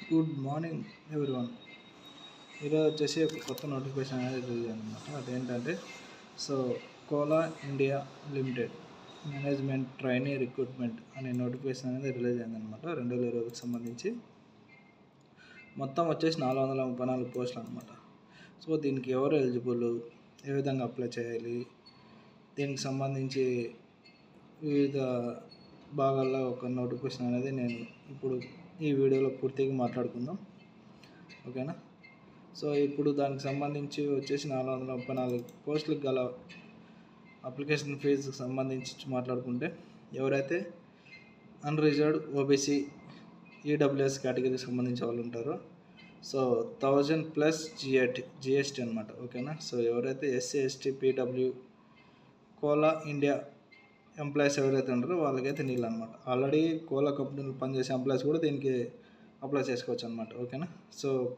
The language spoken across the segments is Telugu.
Good morning everyone. ఈరోజు వచ్చేసి ఒక కొత్త నోటిఫికేషన్ అనేది రిలీజ్ అయిందన్నమాట. అదేంటంటే coal India limited management trainee recruitment అనే నోటిఫికేషన్ అనేది రిలీజ్ అయిందనమాట. 2020కి సంబంధించి మొత్తం వచ్చేసి 434 పోస్టులు అనమాట. దీనికి ఎవరు ఎలిజిబుల్, ఏ విధంగా అప్లై చేయాలి, దీనికి సంబంధించి వివిధ భాగాల్లో ఒక నోటిఫికేషన్ అనేది నేను ఇప్పుడు ఈ వీడియోలో పూర్తిగా మాట్లాడుకుందాం, ఓకేనా. ఇప్పుడు దానికి సంబంధించి వచ్చేసి 434 పోస్టులకు గల అప్లికేషన్ ఫీజుకి సంబంధించి మాట్లాడుకుంటే, ఎవరైతే అన్రిజర్వ్డ్ ఓబీసీ ఈడబ్ల్యూఎస్ కేటగిరీకి సంబంధించిన వాళ్ళు ఉంటారో 1000 ప్లస్ జిఎస్టీ అనమాట, ఓకేనా. ఎవరైతే SC ST PW coal India employees ఎవరైతే ఉంటారో వాళ్ళకైతే నీళ్ళు అనమాట. ఆల్రెడీ కోలా కంపెనీలో పనిచేసే ఎంప్లాయీస్ కూడా దీనికి అప్లై చేసుకోవచ్చు అనమాట, ఓకేనా.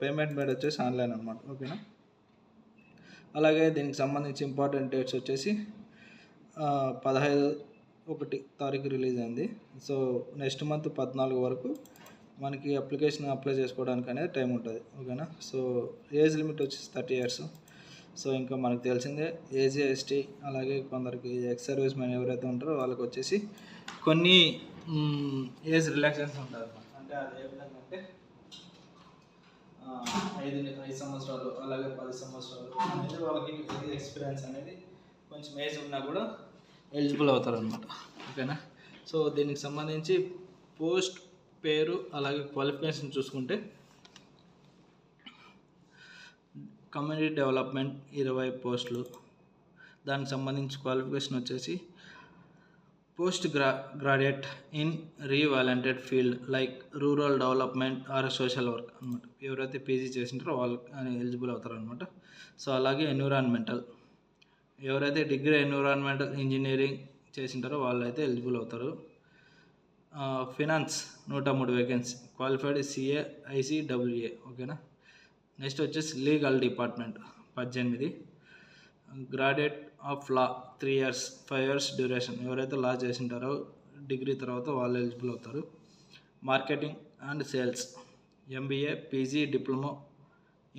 పేమెంట్ మేడ్ వచ్చేసి ఆన్లైన్ అనమాట, ఓకేనా. అలాగే దీనికి సంబంధించి ఇంపార్టెంట్ డేట్స్ వచ్చేసి 15/1 రిలీజ్ అయింది. నెక్స్ట్ మంత్ 14 వరకు మనకి అప్లికేషన్ అప్లై చేసుకోవడానికి అనేది టైం ఉంటుంది, ఓకేనా. ఏజ్ లిమిట్ వచ్చేసి 30 years. ఇంకా మనకు తెలిసిందే ఏజీ ఎస్టీ అలాగే కొందరికి ఎక్స్ సర్వీస్ మ్యాన్ ఎవరైతే ఉంటారో వాళ్ళకి వచ్చేసి కొన్ని ఏజ్ రిలాక్సేషన్స్ ఉంటారు. అంటే అది ఏ విధంగా అంటే 5 సంవత్సరాలు అలాగే 10 సంవత్సరాలు అనేది వాళ్ళకి ఎక్స్పీరియన్స్ అనేది కొంచెం ఏజ్ ఉన్నా కూడా ఎలిజిబుల్ అవుతారు అనమాట, ఓకేనా. దీనికి సంబంధించి పోస్ట్ పేరు అలాగే క్వాలిఫికేషన్ చూసుకుంటే కమ్యూనిటీ డెవలప్మెంట్ 20 పోస్టులు. దానికి సంబంధించి క్వాలిఫికేషన్ వచ్చేసి post graduate in relevant field like rural development or social work అనమాట. ఎవరైతే పీజీ చేసింటారో వాళ్ళు ఎలిజిబుల్ అవుతారు అనమాట. అలాగే ఎన్విరాన్మెంటల్, ఎవరైతే డిగ్రీ ఎన్విరాన్మెంటల్ ఇంజనీరింగ్ చేసింటారో వాళ్ళు అయితే ఎలిజిబుల్ అవుతారు. Finance 103 vacancy, qualified CA ICWA, ఓకేనా. నెక్స్ట్ వచ్చేసి legal department 18, graduate of law 3 years 5 years duration, ఎవరైతే లా చేసింటారో డిగ్రీ తర్వాత వాళ్ళు ఎలిజిబుల్ అవుతారు. Marketing and sales MBA PG diploma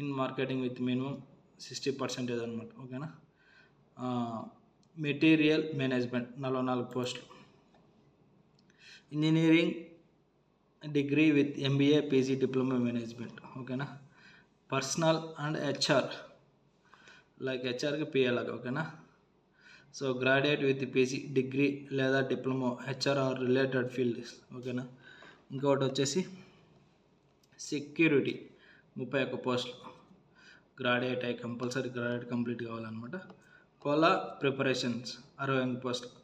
in marketing with minimum 60% అనమాట, ఓకేనా. మెటీరియల్ మేనేజ్మెంట్ 44 పోస్టులు. Engineering degree with MBA PG diploma management, ఓకేనా. పర్సనల్ అండ్ హెచ్ఆర్ లైక్ హెచ్ఆర్కి పిఎల్ఆర్, ఓకేనా. గ్రాడ్యుయేట్ విత్ పీజీ డిగ్రీ లేదా diploma HR are related fields, ఓకేనా. ఇంకొకటి వచ్చేసి సెక్యూరిటీ 31 పోస్టులు. గ్రాడ్యుయేట్ కంపల్సరీ గ్రాడ్యుయేట్ కంప్లీట్ కావాలన్నమాట. కోలా ప్రిపరేషన్స్ 68 పోస్టులు.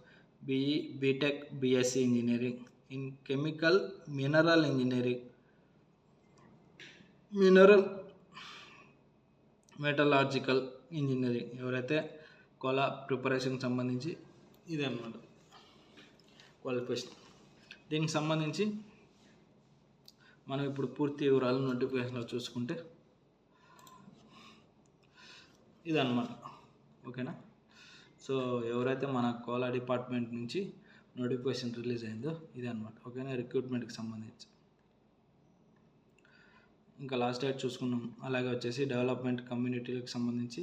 BE B Tech BSc engineering in chemical mineral engineering metallurgical engineering, ఎవరైతే కోలా ప్రిపరేషన్ సంబంధించి ఇదే అన్నమాట క్వాలిఫికేషన్. దీనికి సంబంధించి మనం ఇప్పుడు పూర్తి వివరాలు నోటిఫికేషన్లో చూసుకుంటే ఇదన్నమాట, ఓకేనా. ఎవరైతే మన కోలా డిపార్ట్మెంట్ నుంచి నోటిఫికేషన్ రిలీజ్ అయిందో ఇదే అన్నమాట, ఓకేనా. రిక్రూట్మెంట్కి సంబంధించి ఇంకా లాస్ట్ డేట్ చూసుకున్నాం. అలాగే వచ్చేసి డెవలప్మెంట్ కమ్యూనిటీలకు సంబంధించి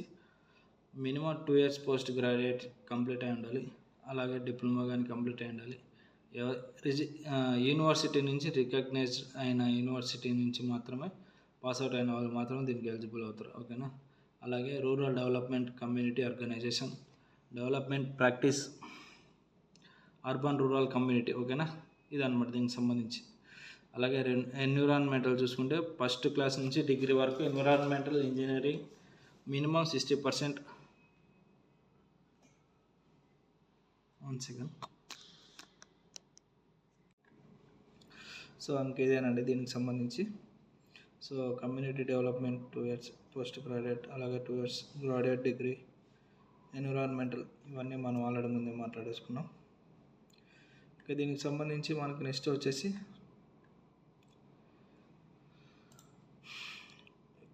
minimum 2 years post graduate complete అయి ఉండాలి. అలాగే డిప్లొమా కానీ కంప్లీట్ అయి ఉండాలి. యూనివర్సిటీ నుంచి రికగ్నైజ్డ్ అయిన యూనివర్సిటీ నుంచి మాత్రమే పాస్అవుట్ అయిన వాళ్ళు మాత్రమే దీనికి ఎలిజిబుల్ అవుతారు, ఓకేనా. అలాగే rural development community organisation development practice urban rural community, ఓకేనా. ఇదన్నమాట దీనికి సంబంధించి. అలాగే ఎన్విరాన్మెంటల్ చూసుకుంటే ఫస్ట్ క్లాస్ నుంచి డిగ్రీ వరకు ఎన్విరాన్మెంటల్ ఇంజనీరింగ్ మినిమం 60%. 1 second. ఇంకేదేనండి దీనికి సంబంధించి. కమ్యూనిటీ డెవలప్మెంట్ 2 years పోస్ట్ గ్రాడ్యుయేట్, అలాగే 2 years గ్రాడ్యుయేట్ డిగ్రీ, ఎన్విరాన్మెంటల్ ఇవన్నీ మనం ఆల్రెడీ ముందే మాట్లాడేసుకున్నాం. ఇంకా దీనికి సంబంధించి మనకు నెక్స్ట్ వచ్చేసి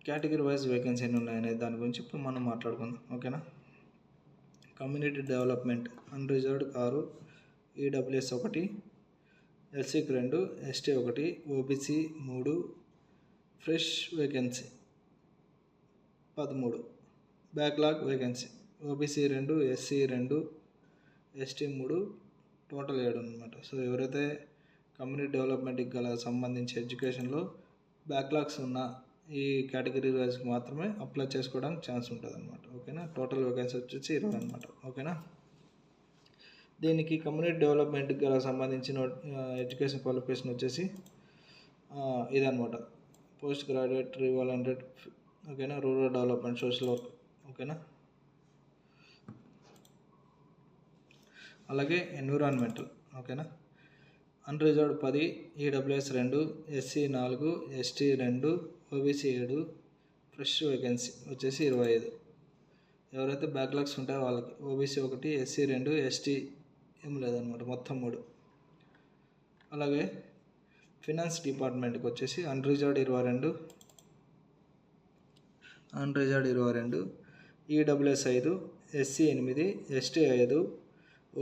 కేటగిరీ వైజ్ వేకెన్సీ ఎన్ని ఉన్నాయనే దాని గురించి ఇప్పుడు మనం మాట్లాడుకుందాం, ఓకేనా. Community development unreserved 6, EWS 1, ఎస్సీకి 2, ST 1, OBC 3, fresh vacancy 13, backlog vacancy OBC 2, SC 2, ST 3, total 7 అనమాట. సో ఎవరైతే కమ్యూనిటీ డెవలప్మెంట్కి గల సంబంధించి ఎడ్యుకేషన్లో బ్యాక్లాగ్స్ ఉన్న ఈ కేటగిరీ వైజ్కి మాత్రమే అప్లై చేసుకోవడానికి ఛాన్స్ ఉంటుంది అనమాట. ఓకేనా. టోటల్ వేకెన్సీ వచ్చేసి 20 అనమాట. ఓకేనా. దీనికి కమ్యూనిటీ డెవలప్మెంట్కి గల సంబంధించిన ఎడ్యుకేషన్ క్వాలిఫికేషన్ వచ్చేసి ఇదనమాట. Post graduate relevant. ఓకేనా. Rural development social work. ఓకేనా. అలాగే ఎన్విరాన్మెంటల్. ఓకేనా. Unreserved 10, EWS 2, SC 4, ST 2, OBC 7, fresh vacancy వచ్చేసి 25. ఎవరైతే బ్యాక్లాగ్స్ ఉంటాయో వాళ్ళకి ఓబీసీ 1, ఎస్సీ 2, ఎస్టీ ఏం లేదనమాట, మొత్తం 3. అలాగే ఫినాన్స్ డిపార్ట్మెంట్కి వచ్చేసి unreserved 22, EWS 5, SC 8, ST 5,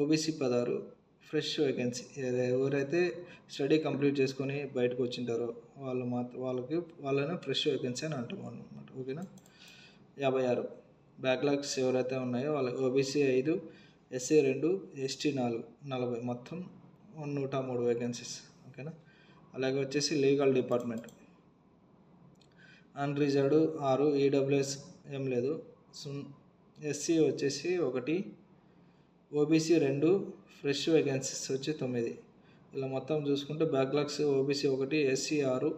OBC 16, fresh vacancy. ఎవరైతే స్టడీ కంప్లీట్ చేసుకొని బయటకు వచ్చింటారో వాళ్ళని ఫ్రెష్ వేకెన్సీ అని అంటాం అనమాట. ఓకేనా. 56 బ్యాక్లాగ్స్ ఎవరైతే ఉన్నాయో వాళ్ళకి ఓబీసీ 5, ఎస్సీ 2, ఎస్టీ 4, 40, మొత్తం 103 వేకెన్సీస్. ఓకేనా. అలాగే వచ్చేసి లీగల్ డిపార్ట్మెంట్ అన్రిజర్వ్డ్ 6, ఈడబ్ల్యూఎస్ ఏం లేదు, ఎస్సీ వచ్చేసి 1, ఓబీసీ 2, ఫ్రెష్ వేకెన్సీస్ వచ్చి 9. ఇలా మొత్తం చూసుకుంటే బ్యాక్లాగ్స్ ఓబీసీ 1, ఎస్సీ 6,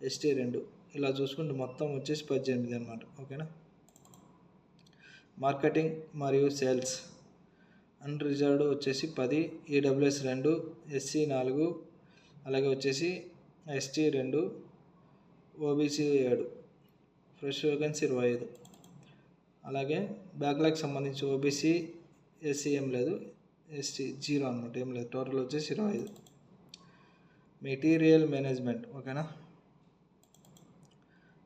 ఎస్టీ 2, ఇలా చూసుకుంటే మొత్తం వచ్చేసి 18 అనమాట. ఓకేనా. మార్కెటింగ్ మరియు సేల్స్ అన్రిజర్వ్డ్ వచ్చేసి 10, ఈడబ్ల్యూఎస్ 2, ఎస్సీ 4, అలాగే వచ్చేసి ఎస్టీ 2, ఓబీసీ 7, ఫ్రెష్ వేకెన్సీ 25. అలాగే బ్యాక్లాగ్ సంబంధించి ఓబీసీ ఎస్సీ ఏం లేదు, ఎస్టీ 0 అనమాట, ఏం లేదు. టోటల్ వచ్చేసి 25. Material management. ఓకేనా.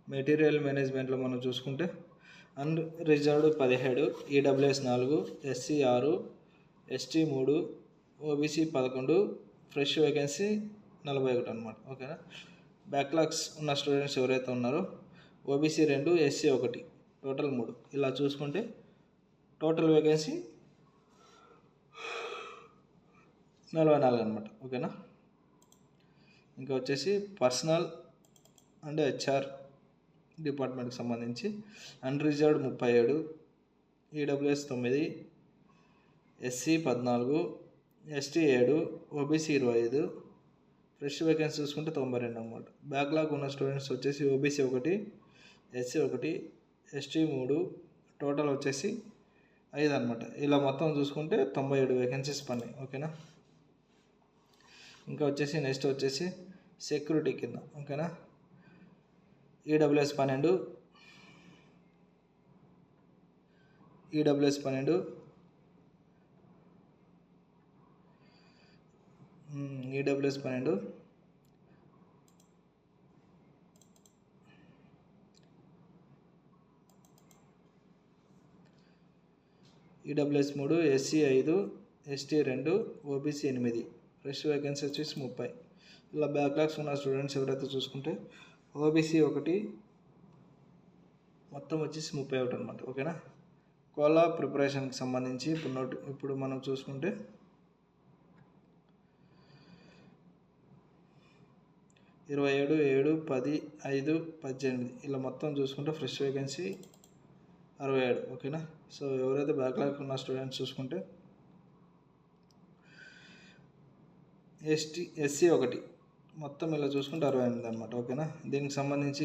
మెటీరియల్ మేనేజ్మెంట్లో మనం చూసుకుంటే unreserved 17, EWS 4, SC 6, ST 3, OBC 11, fresh vacancy 41 అనమాట. ఓకేనా. బ్యాక్లాగ్స్ ఉన్న స్టూడెంట్స్ ఎవరైతే ఉన్నారో ఓబీసీ 2, ఎస్సీ 1, టోటల్ 3. ఇలా చూసుకుంటే టోటల్ వేకెన్సీ 44 అనమాట. ఓకేనా. ఇంకా వచ్చేసి పర్సనల్ అండ్ హెచ్ఆర్ డిపార్ట్మెంట్కి సంబంధించి unreserved 37, EWS 9, SC 14, ST 7, OBC 25, fresh vacancy చూసుకుంటే 92 అనమాట. బ్యాక్లాగ్ ఉన్న స్టూడెంట్స్ వచ్చేసి ఓబీసీ 1, ఎస్సీ 1, ఎస్టీ 3, టోటల్ వచ్చేసి 5 అనమాట. ఇలా మొత్తం చూసుకుంటే 97 వేకెన్సీస్ పన్నాయి. ఓకేనా. ఇంకా వచ్చేసి నెక్స్ట్ వచ్చేసి సెక్యూరిటీ కింద. ఓకేనా. EWS 12, EWS 12, EWS 12, EWS 3, SC 5, ST 2, OBC 8, fresh vacancy వచ్చేసి 30. ఇలా బ్యాక్లాగ్స్ ఉన్న స్టూడెంట్స్ ఎవరైతే చూసుకుంటే ఓబీసీ 1 మొత్తం వచ్చేసి 31 అనమాట. ఓకేనా. కోలా ప్రిపరేషన్కి సంబంధించి ఇప్పుడు మనం చూసుకుంటే 27, 7, 10, 5, 18 ఇలా మొత్తం చూసుకుంటే ఫ్రెష్ వేకెన్సీ 67. ఓకేనా. సో ఎవరైతే బ్యాక్లాగ్ ఉన్న స్టూడెంట్స్ చూసుకుంటే ఎస్సీ 1 మొత్తం ఇలా చూసుకుంటే 68 అనమాట. ఓకేనా. దీనికి సంబంధించి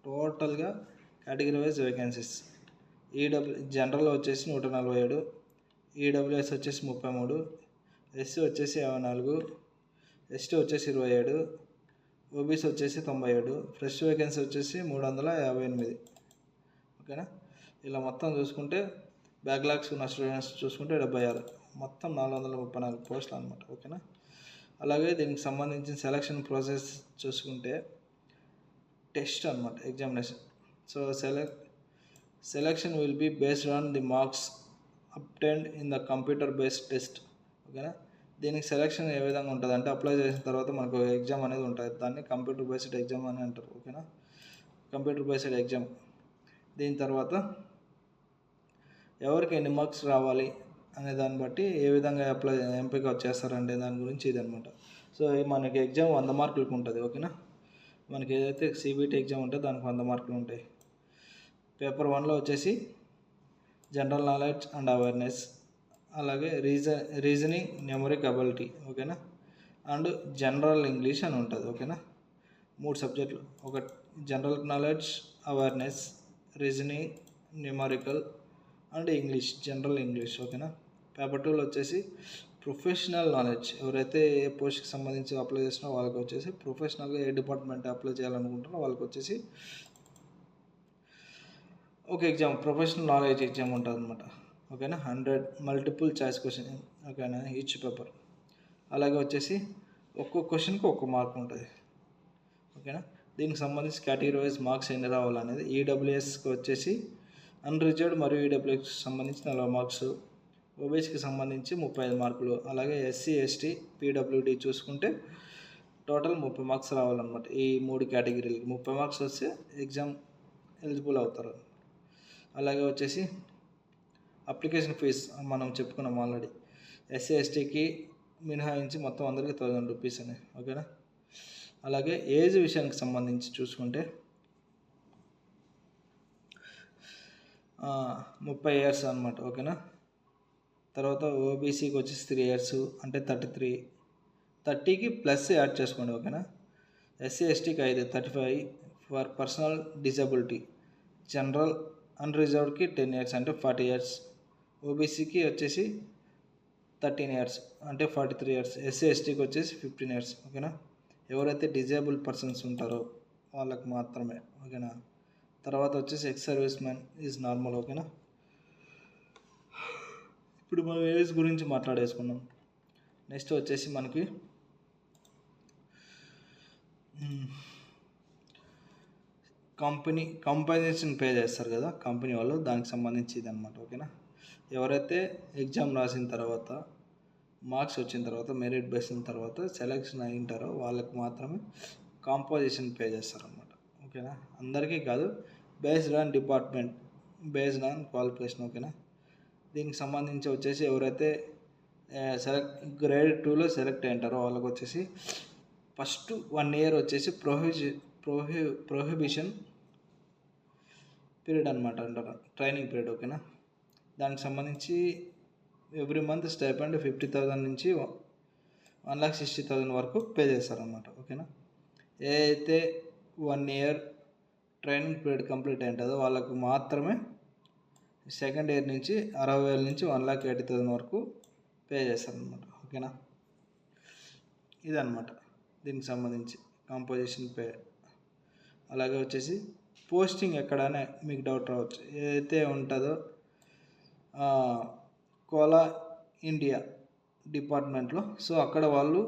టోటల్గా కేటగిరీ వైజ్ వేకెన్సీస్ జనరల్ వచ్చేసి 147, ఈడబ్ల్యూఎస్ వచ్చేసి 33, ఎస్సీ వచ్చేసి 54, ఎస్టీ వచ్చేసి 27, ఓబీసీ వచ్చేసి 97, ఫ్రెష్ వేకెన్సీ వచ్చేసి 358. ఓకేనా. ఇలా మొత్తం చూసుకుంటే బ్యాక్లాగ్స్ ఉన్న స్టూడెంట్స్ చూసుకుంటే 76, మొత్తం 434 పోస్టులు అనమాట. ఓకేనా. అలాగే దీనికి సంబంధించిన సెలక్షన్ ప్రాసెస్ చూసుకుంటే టెస్ట్ అనమాట, examination. So selection will be based on the marks obtained in the computer based test. ఓకేనా. దీనికి సెలక్షన్ ఏ విధంగా ఉంటుంది అంటే అప్లై చేసిన తర్వాత మనకు ఎగ్జామ్ అనేది ఉంటుంది, దాన్ని కంప్యూటర్ బేస్డ్ ఎగ్జామ్ అని అంటారు. ఓకేనా, కంప్యూటర్ బేస్డ్ ఎగ్జామ్. దీని తర్వాత ఎవరికి ఎన్ని మార్క్స్ రావాలి అనే దాన్ని బట్టి ఏ విధంగా ఎంపిక చేస్తారంటే దాని గురించి ఇది అనమాట. సో మనకి ఎగ్జామ్ 100 మార్కులకు ఉంటుంది. ఓకేనా, మనకి ఏదైతే సిబిటి ఎగ్జామ్ ఉంటుందో దానికి 100 మార్కులు ఉంటాయి. పేపర్ 1లో వచ్చేసి జనరల్ నాలెడ్జ్ అండ్ అవేర్నెస్, అలాగే రీజనింగ్, న్యూమరిక్ అబిలిటీ. ఓకేనా, అండ్ జనరల్ ఇంగ్లీష్ అని ఉంటుంది. ఓకేనా, 3 సబ్జెక్టులు, ఒక general knowledge, awareness, reasoning, numerical and English, general English. ఓకేనా, పేపర్ 2లో వచ్చేసి ప్రొఫెషనల్ నాలెడ్జ్, ఎవరైతే ఏ పోస్ట్కి సంబంధించి అప్లై చేసినా వాళ్ళకి వచ్చేసి ప్రొఫెషనల్గా ఏ డిపార్ట్మెంట్ అప్లై చేయాలనుకుంటారో వాళ్ళకి వచ్చేసి ఒక ఎగ్జామ్ ప్రొఫెషనల్ నాలెడ్జ్ ఎగ్జామ్ ఉంటుంది అనమాట. ఓకేనా, 100 మల్టిపుల్ చాయిస్ క్వశ్చన్. ఓకేనా, ఈచ్ పేపర్. అలాగే వచ్చేసి ఒక్కొక్క క్వశ్చన్కి ఒక్క మార్క్ ఉంటుంది. ఓకేనా, దీనికి సంబంధించి కేటగిరీ వైజ్ మార్క్స్ ఎన్ని రావాలనేది, ఈడబ్ల్యూఎస్కి వచ్చేసి అన్రిజర్వ్డ్ మరియు ఈడబ్ల్యూఎస్కి సంబంధించి 40 మార్క్స్, ఓబీసీకి సంబంధించి 35 మార్కులు, అలాగే ఎస్సీ, ఎస్టీ, పీడబ్ల్యూడి చూసుకుంటే టోటల్ 30 మార్క్స్ రావాలన్నమాట. ఈ 3 కేటగిరీలకి 30 మార్క్స్ వస్తే ఎగ్జామ్ ఎలిజిబుల్ అవుతారు. అలాగే వచ్చేసి అప్లికేషన్ ఫీజ్ మనం చెప్పుకున్నాం ఆల్రెడీ, ఎస్సీ ఎస్టీకి మినహాయించి మొత్తం అందరికీ 1000 రూపీస్ అని. ఓకేనా, అలాగే ఏజ్ విషయానికి సంబంధించి చూసుకుంటే 30 ఇయర్స్ అనమాట. ఓకేనా, తర్వాత ఓబీసీకి వచ్చేసి 3 ఇయర్స్ అంటే 33, 30కి ప్లస్ యాడ్ చేసుకోండి. ఓకేనా, ఎస్సీ ఎస్టీకి 5, 35 ఫర్ పర్సనల్ డిజబిలిటీ, జనరల్ అన్రిజర్వ్డ్కి 10 ఇయర్స్ అంటే 40 ఇయర్స్, ఓబీసీకి వచ్చేసి 13 ఇయర్స్ అంటే 43 ఇయర్స్, ఎస్సీ ఎస్టీకి వచ్చేసి 15 ఇయర్స్. ఓకేనా, ఎవరైతే డిజేబుల్ పర్సన్స్ ఉంటారో వాళ్ళకి మాత్రమే. ఓకేనా, తర్వాత వచ్చేసి ex service man is normal. ఓకేనా, ఇప్పుడు మనం ఏజ్ గురించి మాట్లాడేసుకున్నాం. నెక్స్ట్ వచ్చేసి మనకి కంపెనీషన్ పే చేస్తారు కదా కంపెనీ వాళ్ళు, దానికి సంబంధించి ఇది అనమాట. ఓకేనా, ఎవరైతే ఎగ్జామ్ రాసిన తర్వాత మార్క్స్ వచ్చిన తర్వాత మెరిట్ బేసిన తర్వాత సెలెక్షన్ అయింటారో వాళ్ళకి మాత్రమే కాంపోజిషన్ పే చేస్తారనమాట. ఓకేనా, అందరికీ కాదు, based on department, based on qualification. ఓకేనా, దీనికి సంబంధించి వచ్చేసి ఎవరైతే గ్రేడ్ 2లో సెలెక్ట్ అయ్యింటారో వాళ్ళకి వచ్చేసి ఫస్ట్ 1 ఇయర్ వచ్చేసి ప్రొహిబిషన్ పీరియడ్ అనమాట అంటారు, ట్రైనింగ్ పీరియడ్. ఓకేనా, దానికి సంబంధించి ఎవ్రీ మంత్ స్టైపెండ్ 50,000 నుంచి 1,60,000 వరకు పే చేస్తారనమాట. ఓకేనా, ఏ అయితే 1 ఇయర్ ట్రైనింగ్ పీరియడ్ కంప్లీట్ అయింటుందో వాళ్ళకు మాత్రమే సెకండ్ ఇయర్ నుంచి 60,000 నుంచి 1,80,000 వరకు పే చేస్తారనమాట. ఓకేనా, ఇదన్నమాట దీనికి సంబంధించి కాంపోజిషన్ పే. అలాగే వచ్చేసి పోస్టింగ్ ఎక్కడనే మీకు డౌట్ రావచ్చు, ఏదైతే ఉంటుందో కోలా ఇండియా డిపార్ట్మెంట్లో, సో అక్కడ వాళ్ళు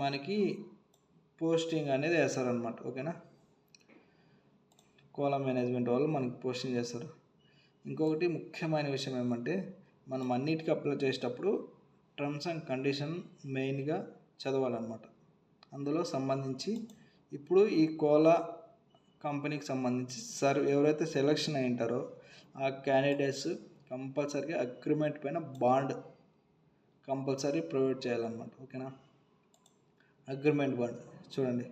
మనకి పోస్టింగ్ అనేది వేస్తారనమాట. ఓకేనా, కోలా మేనేజ్మెంట్ వాళ్ళు మనకి పోస్టింగ్ చేస్తారు. ఇంకొకటి ముఖ్యమైన విషయం ఏమంటే మనం అన్నిటికీ అప్లై చేసేటప్పుడు టర్మ్స్ అండ్ కండిషన్ మెయిన్గా చదవాలన్నమాట. అందులో సంబంధించి ఇప్పుడు ఈ కోలా కంపెనీకి సంబంధించి ఎవరైతే సెలెక్షన్ అయ్యింటారో ఆ క్యాండిడేట్స్ కంపల్సరీగా అగ్రిమెంట్ పైన బాండ్ కంపల్సరీ ప్రొవైడ్ చేయాలన్నమాట. ఓకేనా, అగ్రిమెంట్ బాండ్ చూడండి,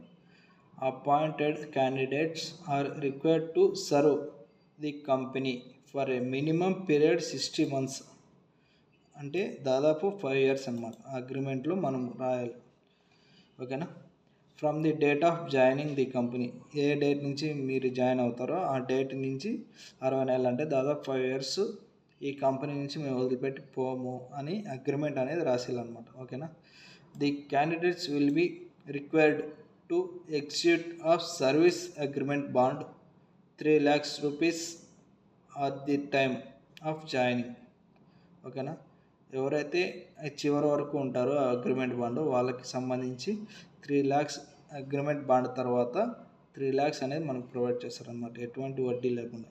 appointed candidates are required to serve the company for a minimum period 60 months అంటే దాదాపు 5 years అన్నమాట. ఆ అగ్రిమెంట్లో మనం రాయాలి. ఓకేనా, from the date of joining the company, A date నుంచి మీరు జాయిన్ అవుతారో ఆ డేట్ నుంచి 60 నెలలు అంటే దాదాపు 5 years ఈ కంపెనీ నుంచి మేము వదిలిపెట్టి పోము అని అగ్రిమెంట్ అనేది రాసేయాలన్నమాట. ఓకేనా, the candidates will be required to execute of service agreement bond 3 lakhs rupees at the time of joining. ఓకేనా, ఎవరైతే చివరి వరకు ఉంటారో ఆ అగ్రిమెంట్ బాండ్ వాళ్ళకి సంబంధించి 3 lakhs అగ్రిమెంట్ బాండ్ తర్వాత 3 lakhs అనేది మనకు ప్రొవైడ్ చేస్తారనమాట, ఎటువంటి వడ్డీ లేకుండా.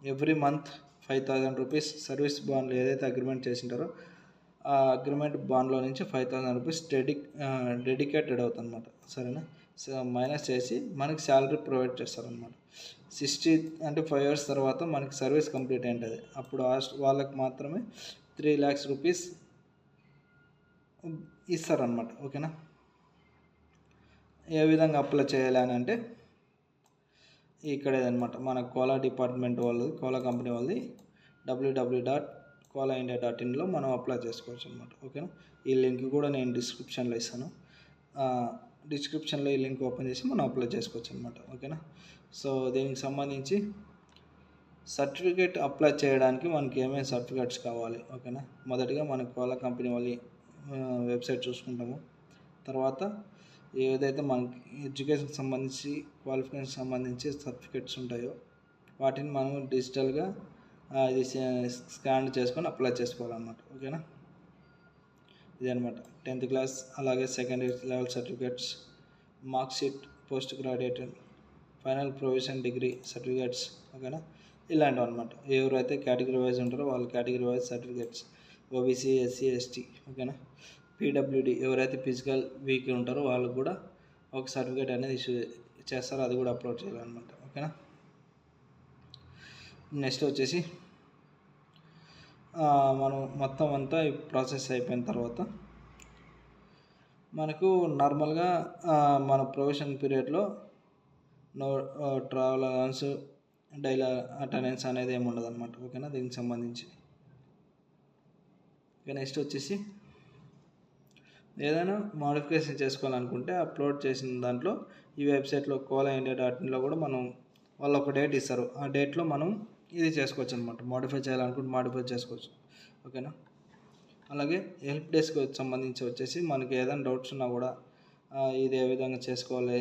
ఎవ్రీ మంత్ 5,000 రూపీస్ సర్వీస్ బాండ్లు ఏదైతే అగ్రిమెంట్ చేసింటారో ఆ అగ్రిమెంట్ బాండ్లో నుంచి 5,000 రూపీస్ డెడికేటెడ్ అవుతుంది అనమాట. సరేనా? సో మైనస్ చేసి మనకి శాలరీ ప్రొవైడ్ చేస్తారనమాట. 60 అంటే 5 years తర్వాత మనకి సర్వీస్ కంప్లీట్ అయింటుంది. అప్పుడు వాళ్ళకి మాత్రమే 3 lakhs రూపీస్ ఇస్తారనమాట. ఓకేనా? ఏ విధంగా అప్లై చేయాలి అని అంటే ఇక్కడేదనమాట మన కోలా డిపార్ట్మెంట్ వాళ్ళది, కోలా కంపెనీ వాళ్ళది www.colaindia.in మనం అప్లై చేసుకోవచ్చు అనమాట. ఓకేనా? ఈ లింక్ కూడా నేను డిస్క్రిప్షన్లో ఇస్తాను. డిస్క్రిప్షన్లో ఈ లింక్ ఓపెన్ చేసి మనం అప్లై చేసుకోవచ్చు అనమాట. ఓకేనా? సో దీనికి సంబంధించి సర్టిఫికేట్ అప్లై చేయడానికి మనకి ఏమేమి సర్టిఫికేట్స్ కావాలి. ఓకేనా? మొదటిగా మన కోలా కంపెనీ వాళ్ళ వెబ్సైట్ చూసుకుంటాము. తర్వాత ఏదైతే మనకి ఎడ్యుకేషన్కి సంబంధించి క్వాలిఫికేషన్ సంబంధించి సర్టిఫికేట్స్ ఉంటాయో వాటిని మనం డిజిటల్గా ఇది స్కాన్ చేసుకొని అప్లై చేసుకోవాలన్నమాట. ఓకేనా? ఇదనమాట 10th క్లాస్, అలాగే secondary level certificates, mark sheet, post graduate, final provision degree certificates. ఓకేనా? ఇలాంటివి అనమాట. ఎవరైతే కేటగిరీ వైజ్ ఉంటారో వాళ్ళ category wise certificates, OBC, SC, ST. ఓకేనా? పీడబ్ల్యూడి ఎవరైతే ఫిజికల్ వీక్ ఉంటారో వాళ్ళకు కూడా ఒక సర్టిఫికేట్ అనేది ఇష్యూ చేస్తారో అది కూడా అప్లోడ్ చేయాలన్నమాట. ఓకేనా? నెక్స్ట్ వచ్చేసి మనం మొత్తం అంతా ఈ ప్రాసెస్ అయిపోయిన తర్వాత మనకు నార్మల్గా మన ప్రొవిషన్ పీరియడ్లో no travel allowance, daily attendance అనేది ఏమి ఉండదు అనమాట. ఓకేనా? దీనికి సంబంధించి ఇక నెక్స్ట్ వచ్చేసి ఏదైనా మోడిఫికేషన్ చేసుకోవాలనుకుంటే అప్లోడ్ చేసిన దాంట్లో ఈ వెబ్సైట్లో colaindia.in కూడా మనం వాళ్ళు ఒక డేట్ ఇస్తారు. ఆ డేట్లో మనం ఇది చేసుకోవచ్చు అనమాట. మోడిఫై చేయాలనుకుంటే మోడిఫై చేసుకోవచ్చు. ఓకేనా? అలాగే హెల్ప్ డెస్క్ సంబంధించి వచ్చేసి మనకి ఏదైనా డౌట్స్ ఉన్నా కూడా ఇది ఏ విధంగా చేసుకోవాలి,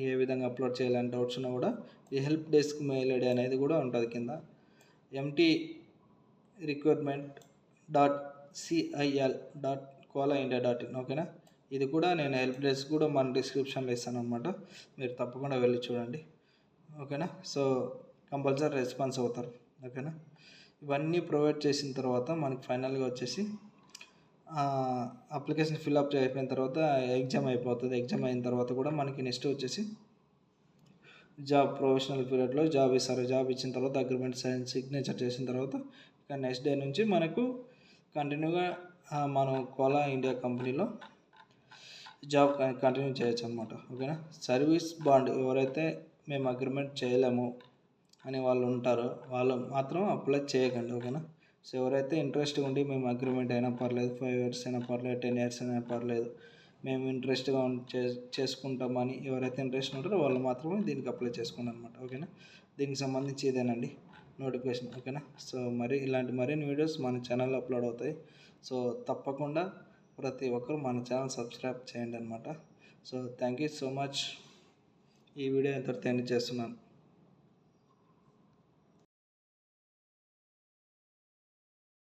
ఏ విధంగా అప్లోడ్ చేయాలని డౌట్స్ ఉన్నా కూడా ఈ హెల్ప్ డెస్క్ మెయిల్ ఐడి అనేది కూడా ఉంటుంది కింద. mtrecruitment.cil.colaindia.in. ఓకేనా? ఇది కూడా నేను హెల్ప్ డెస్క్ కూడా మన డిస్క్రిప్షన్లో ఇస్తాను అనమాట. మీరు తప్పకుండా వెళ్ళి చూడండి. ఓకేనా? సో కంపల్సరీ రెస్పాన్స్ అవుతారు. ఓకేనా? ఇవన్నీ ప్రొవైడ్ చేసిన తర్వాత మనకి ఫైనల్గా వచ్చేసి అప్లికేషన్ ఫిల్అప్ అయిపోయిన తర్వాత ఎగ్జామ్ అయిపోతుంది. ఎగ్జామ్ అయిన తర్వాత కూడా మనకి నెక్స్ట్ వచ్చేసి జాబ్ ప్రొఫెషనల్ పీరియడ్లో జాబ్ ఇస్తారు. జాబ్ ఇచ్చిన తర్వాత అగ్రిమెంట్ సిగ్నేచర్ చేసిన తర్వాత ఇక నెక్స్ట్ డే నుంచి మనకు కంటిన్యూగా మనం కోలా ఇండియా కంపెనీలో జాబ్ కంటిన్యూ చేయొచ్చు అనమాట. ఓకేనా? సర్వీస్ బాండ్ ఎవరైతే మేము అగ్రిమెంట్ చేయలేము అని వాళ్ళు ఉంటారో వాళ్ళు మాత్రం అప్లై చేయకండి. ఓకేనా? సో ఎవరైతే ఇంట్రెస్ట్గా ఉండి మేము అగ్రిమెంట్ అయినా పర్లేదు, 5 years అయినా పర్లేదు, 10 years అయినా పర్లేదు, మేము ఇంట్రెస్ట్గా చేసుకుంటామని ఎవరైతే ఇంట్రెస్ట్ ఉంటారో వాళ్ళు మాత్రమే దీనికి అప్లై చేసుకోండి అనమాట. ఓకేనా? దీనికి సంబంధించి ఇదేనండి నోటిఫికేషన్. ఓకేనా? సో ఇలాంటి మరిన్ని వీడియోస్ మన ఛానల్లో అప్లోడ్ అవుతాయి. సో తప్పకుండా ప్రతి ఒక్కరు మన ఛానల్ సబ్స్క్రైబ్ చేయండి అనమాట. So thank you so much. ఈ వీడియో ఇంతటితో ఎండ్ చేస్తున్నాను.